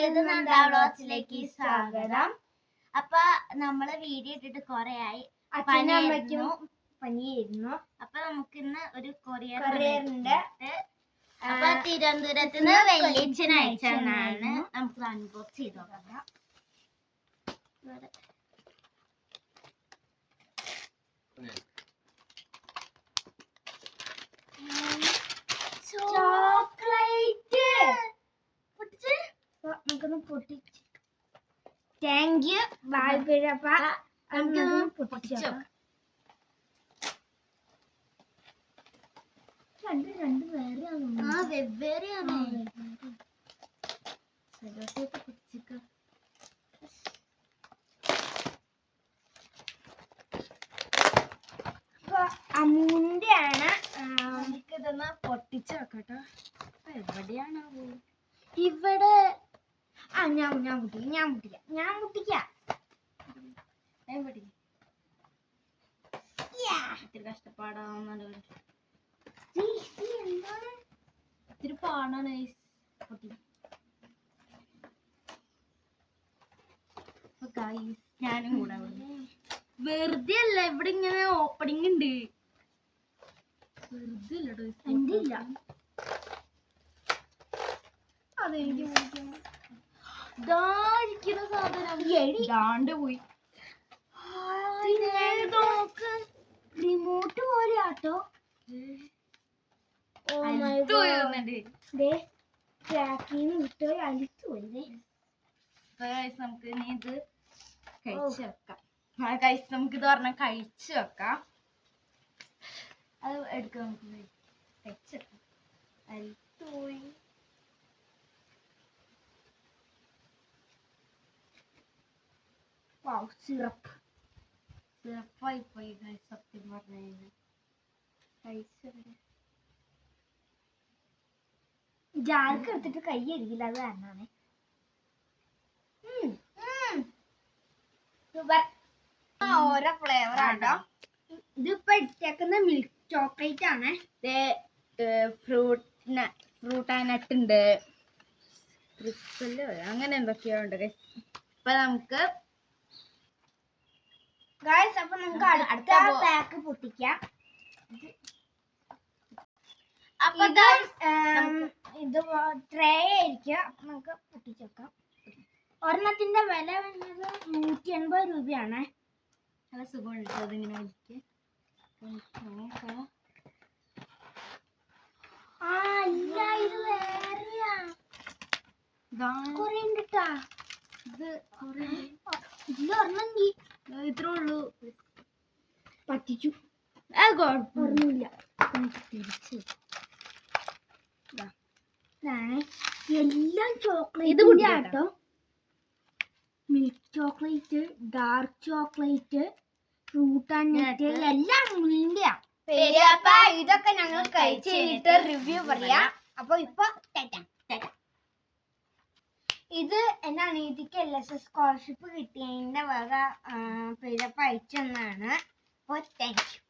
എല്ലാവർക്കും നന്ദാ വ്ളോഗ്സിലേക്ക് സ്വാഗതം. അപ്പൊ നമ്മള് വീഡിയോ ഇട്ടിട്ട് കൊറേ ആയി. പനിയായിരുന്നു. അപ്പൊ നമുക്ക് ഇന്ന് ഒരു കൊറിയറുണ്ട്. അപ്പൊ തിരുവനന്തപുരത്ത് നിന്ന് വെള്ളിയച്ഛൻ അയച്ചെന്നാണ്. നമുക്ക് അൺബോക്സ് ചെയ്ത് നോക്കാം. താങ്ക് യു വായ്പ പൊട്ടിച്ചോ. വെവ്വേറെയാണ്. അമൂന്റെ ആണ്. നമുക്കിതൊന്ന് പൊട്ടിച്ച് വെക്കട്ടോ. എവിടെയാണാവോ? ഇവിടെ ഞാൻ പൊട്ടിക്കാം. ഇത്തിരി കഷ്ടപ്പാടാവുന്നല്ലോ. ഇത്തിരി പാടാണ്. ഞാനും കൂടെ വെറുതെ അല്ല, ഇവിടെ ഇങ്ങനെ ഓപ്പണിംഗ് ഉണ്ട്. വെറുതെ അല്ലടോ. എന്റെ ഇല്ല. ഇതായിരിക്കുന്ന സാധനം ഇതാണ്ട് പോയി. റിമോട്ട് പോലെ ആട്ടോ. നമുക്ക് ഇനി ഇത് കഴിച്ചു വെക്കാം. നമുക്ക് ഇത് പറഞ്ഞാൽ കഴിച്ചു വെക്കാം. അത് എടുക്കാം. നമുക്ക് കഴിച്ചു വെക്കാം. അരിത്തോയി സിറപ്പായി പോയി. സത്യം പറഞ്ഞു ജാർക്ക് എടുത്തിട്ട് കൈ അടിക്കില്ല, അത് കാരണമാണ്. ഓരോ ഫ്ലേവർ ആട്ടോ. ഇതിപ്പോ എടുത്തേക്കുന്ന മിൽക്ക് ചോക്ലേറ്റ് ആണ്. ഫ്രൂട്ട് ആൻഡ് നട്ട് ഉണ്ട്, ക്രിസ്റ്റല് അങ്ങനെ എന്തൊക്കെയോ ഉണ്ട്. ഇപ്പൊ നമുക്ക് അടുത്ത പാക്ക് പൊട്ടിക്കാം. അപ്പൊ ഇത് ട്രേ ആയിരിക്കും. അപ്പൊ നമുക്ക് പൊട്ടിച്ചേക്കാം. ഒരെണ്ണത്തിന്റെ വില വരുന്നത് 180 രൂപയാണ്. നല്ല സുഖമുണ്ട് അതിങ്ങനെ വലിക്ക്. അല്ല, ഇത് വേറെയാ. കൊറേ ഉണ്ട് ട്ടാ. ഇത് ഇതിലൊരെണ്ണം ഇത്രേ ഉള്ളൂ. പറ്റിച്ചു. കുഴപ്പമൊന്നുമില്ല. തിരിച്ച് എല്ലാം ചോക്ലേറ്റ് ആട്ടോ. Milk chocolate, dark chocolate, fruit and nut എല്ലാം മുന്നിന്റെയാ. ഇതൊക്കെ ഞങ്ങൾ കഴിച്ച് കഴിഞ്ഞിട്ട് റിവ്യൂ പറയാം. അപ്പൊ ഇപ്പൊ ഇത് എന്നാണ്, ഇതിക്ക് LSS സ്കോളർഷിപ്പ് കിട്ടിയതിന്റെ വക പേരപ്പ അയച്ചെന്നാണ്. അപ്പൊ താങ്ക് യു.